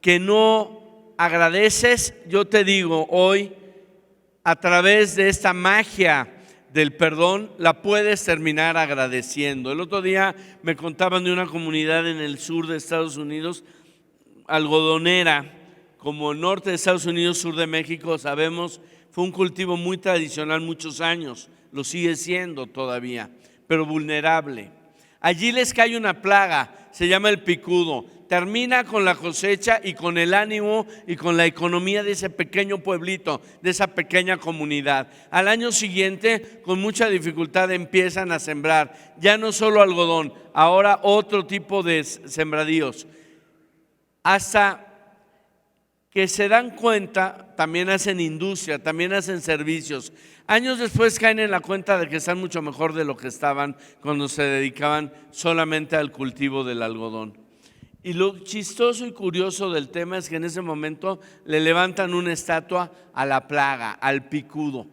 que no agradeces, yo te digo hoy, a través de esta magia del perdón, la puedes terminar agradeciendo. El otro día me contaban de una comunidad en el sur de Estados Unidos, algodonera, como el norte de Estados Unidos, sur de México, sabemos, fue un cultivo muy tradicional muchos años, lo sigue siendo todavía, pero vulnerable. Allí les cae una plaga, se llama el picudo. Termina con la cosecha y con el ánimo y con la economía de ese pequeño pueblito, de esa pequeña comunidad. Al año siguiente, con mucha dificultad, empiezan a sembrar, ya no solo algodón, ahora otro tipo de sembradíos. Hasta que se dan cuenta, también hacen industria, también hacen servicios. Años después caen en la cuenta de que están mucho mejor de lo que estaban cuando se dedicaban solamente al cultivo del algodón. Y lo chistoso y curioso del tema es que en ese momento le levantan una estatua a la plaga, al picudo,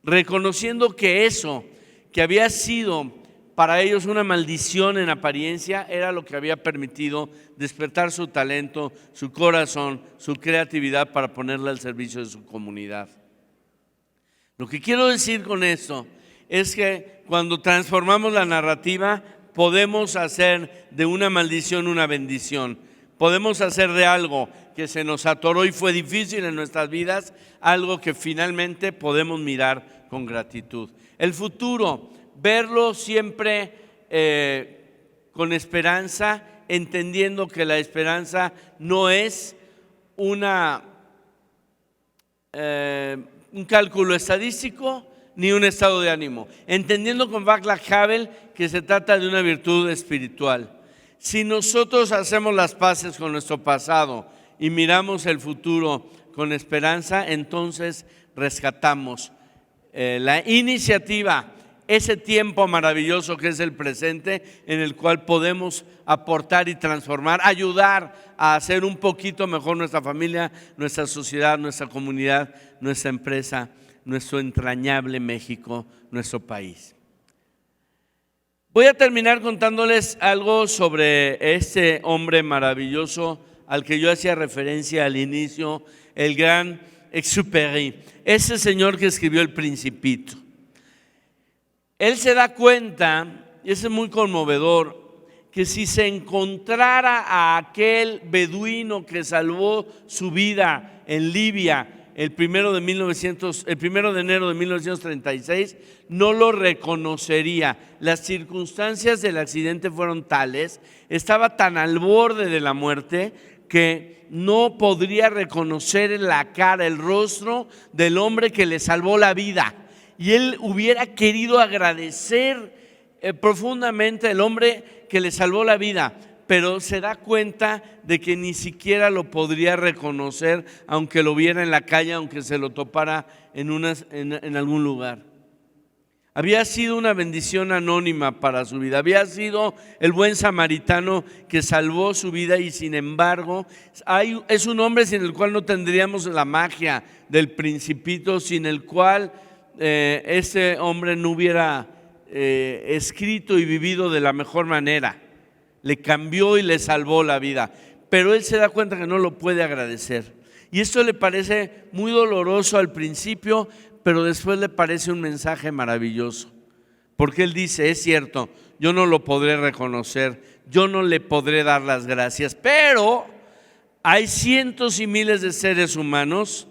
reconociendo que eso que había sido para ellos una maldición en apariencia era lo que había permitido despertar su talento, su corazón, su creatividad para ponerla al servicio de su comunidad. Lo que quiero decir con esto es que cuando transformamos la narrativa, podemos hacer de una maldición una bendición. Podemos hacer de algo que se nos atoró y fue difícil en nuestras vidas, algo que finalmente podemos mirar con gratitud. El futuro, verlo siempre con esperanza, entendiendo que la esperanza no es un cálculo estadístico ni un estado de ánimo, entendiendo con Václav Havel que se trata de una virtud espiritual. Si nosotros hacemos las paces con nuestro pasado y miramos el futuro con esperanza, entonces rescatamos la iniciativa, ese tiempo maravilloso que es el presente, en el cual podemos aportar y transformar, ayudar a hacer un poquito mejor nuestra familia, nuestra sociedad, nuestra comunidad, nuestra empresa, nuestro entrañable México, nuestro país. Voy a terminar contándoles algo sobre este hombre maravilloso al que yo hacía referencia al inicio, el gran Exupéry, ese señor que escribió El Principito. Él se da cuenta, y eso es muy conmovedor, que si se encontrara a aquel beduino que salvó su vida en Libia el 1 de enero de 1936, no lo reconocería. Las circunstancias del accidente fueron tales, estaba tan al borde de la muerte que no podría reconocer la cara, el rostro del hombre que le salvó la vida. Y él hubiera querido agradecer profundamente al hombre que le salvó la vida, pero se da cuenta de que ni siquiera lo podría reconocer, aunque lo viera en la calle, aunque se lo topara en algún lugar. Había sido una bendición anónima para su vida, había sido el buen samaritano que salvó su vida, y sin embargo es un hombre sin el cual no tendríamos la magia del Principito, sin el cual este hombre no hubiera escrito y vivido de la mejor manera. le cambió y le salvó la vida, pero él se da cuenta que no lo puede agradecer. Y esto le parece muy doloroso al principio, pero después le parece un mensaje maravilloso, porque él dice, es cierto, yo no lo podré reconocer, yo no le podré dar las gracias, pero hay cientos y miles de seres humanos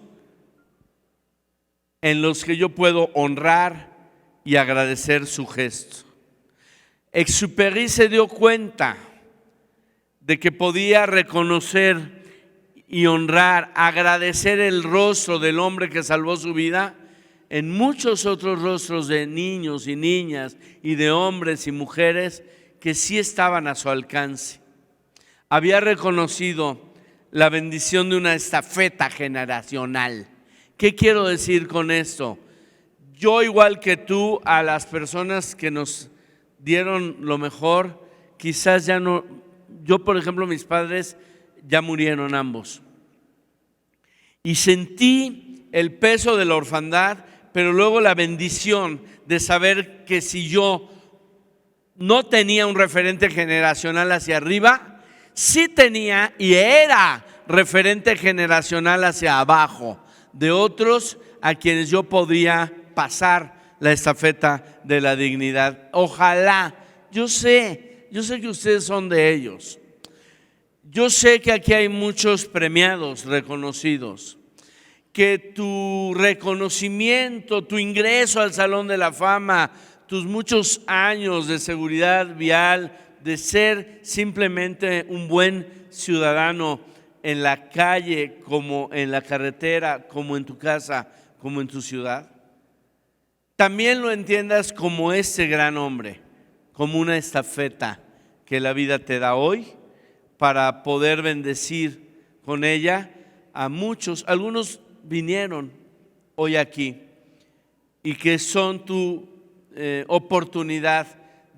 en los que yo puedo honrar y agradecer su gesto. Exupéry se dio cuenta de que podía reconocer y honrar, agradecer el rostro del hombre que salvó su vida en muchos otros rostros de niños y niñas y de hombres y mujeres que sí estaban a su alcance. Había reconocido la bendición de una estafeta generacional. ¿Qué quiero decir con esto? Yo, igual que tú, a las personas que nos dieron lo mejor, quizás ya no. Yo, por ejemplo, mis padres ya murieron ambos. Y sentí el peso de la orfandad, pero luego la bendición de saber que si yo no tenía un referente generacional hacia arriba, sí tenía y era referente generacional hacia abajo, de otros a quienes yo podría pasar la estafeta de la dignidad. Ojalá, yo sé que ustedes son de ellos. Yo sé que aquí hay muchos premiados, reconocidos, que tu reconocimiento, tu ingreso al Salón de la Fama, tus muchos años de seguridad vial, de ser simplemente un buen ciudadano en la calle, como en la carretera, como en tu casa, como en tu ciudad, también lo entiendas como este gran hombre, como una estafeta que la vida te da hoy para poder bendecir con ella a muchos. Algunos vinieron hoy aquí y que son tu oportunidad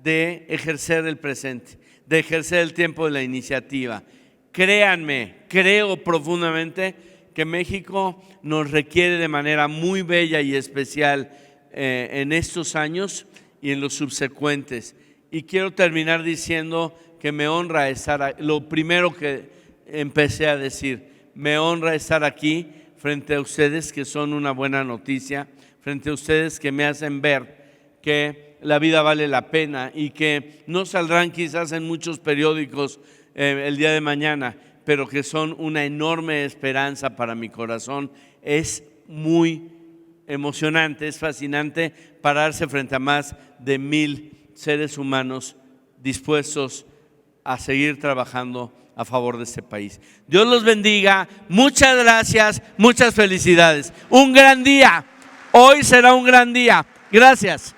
de ejercer el presente, de ejercer el tiempo de la iniciativa. Créanme, creo profundamente que México nos requiere de manera muy bella y especial en estos años y en los subsecuentes. Y quiero terminar diciendo que me honra estar aquí. Lo primero que empecé a decir, me honra estar aquí frente a ustedes, que son una buena noticia, frente a ustedes que me hacen ver que la vida vale la pena y que no saldrán quizás en muchos periódicos el día de mañana, pero que son una enorme esperanza para mi corazón. Es muy emocionante, es fascinante pararse frente a más de 1000 seres humanos dispuestos a seguir trabajando a favor de este país. Dios los bendiga, muchas gracias, muchas felicidades. Un gran día, hoy será un gran día. Gracias.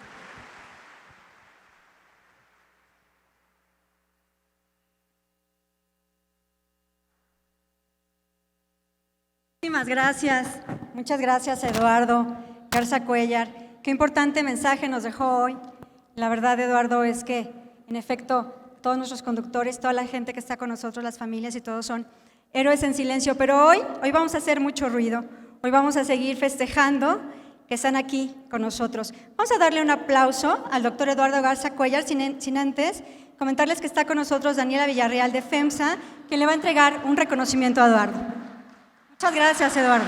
Muchísimas gracias, muchas gracias Eduardo Garza Cuéllar. Qué importante mensaje nos dejó hoy. La verdad, Eduardo, es que en efecto todos nuestros conductores, toda la gente que está con nosotros, las familias y todos son héroes en silencio, pero hoy vamos a hacer mucho ruido, hoy vamos a seguir festejando que están aquí con nosotros. Vamos a darle un aplauso al doctor Eduardo Garza Cuéllar, sin antes comentarles que está con nosotros Daniela Villarreal de FEMSA, quien le va a entregar un reconocimiento a Eduardo. Muchas gracias, Eduardo.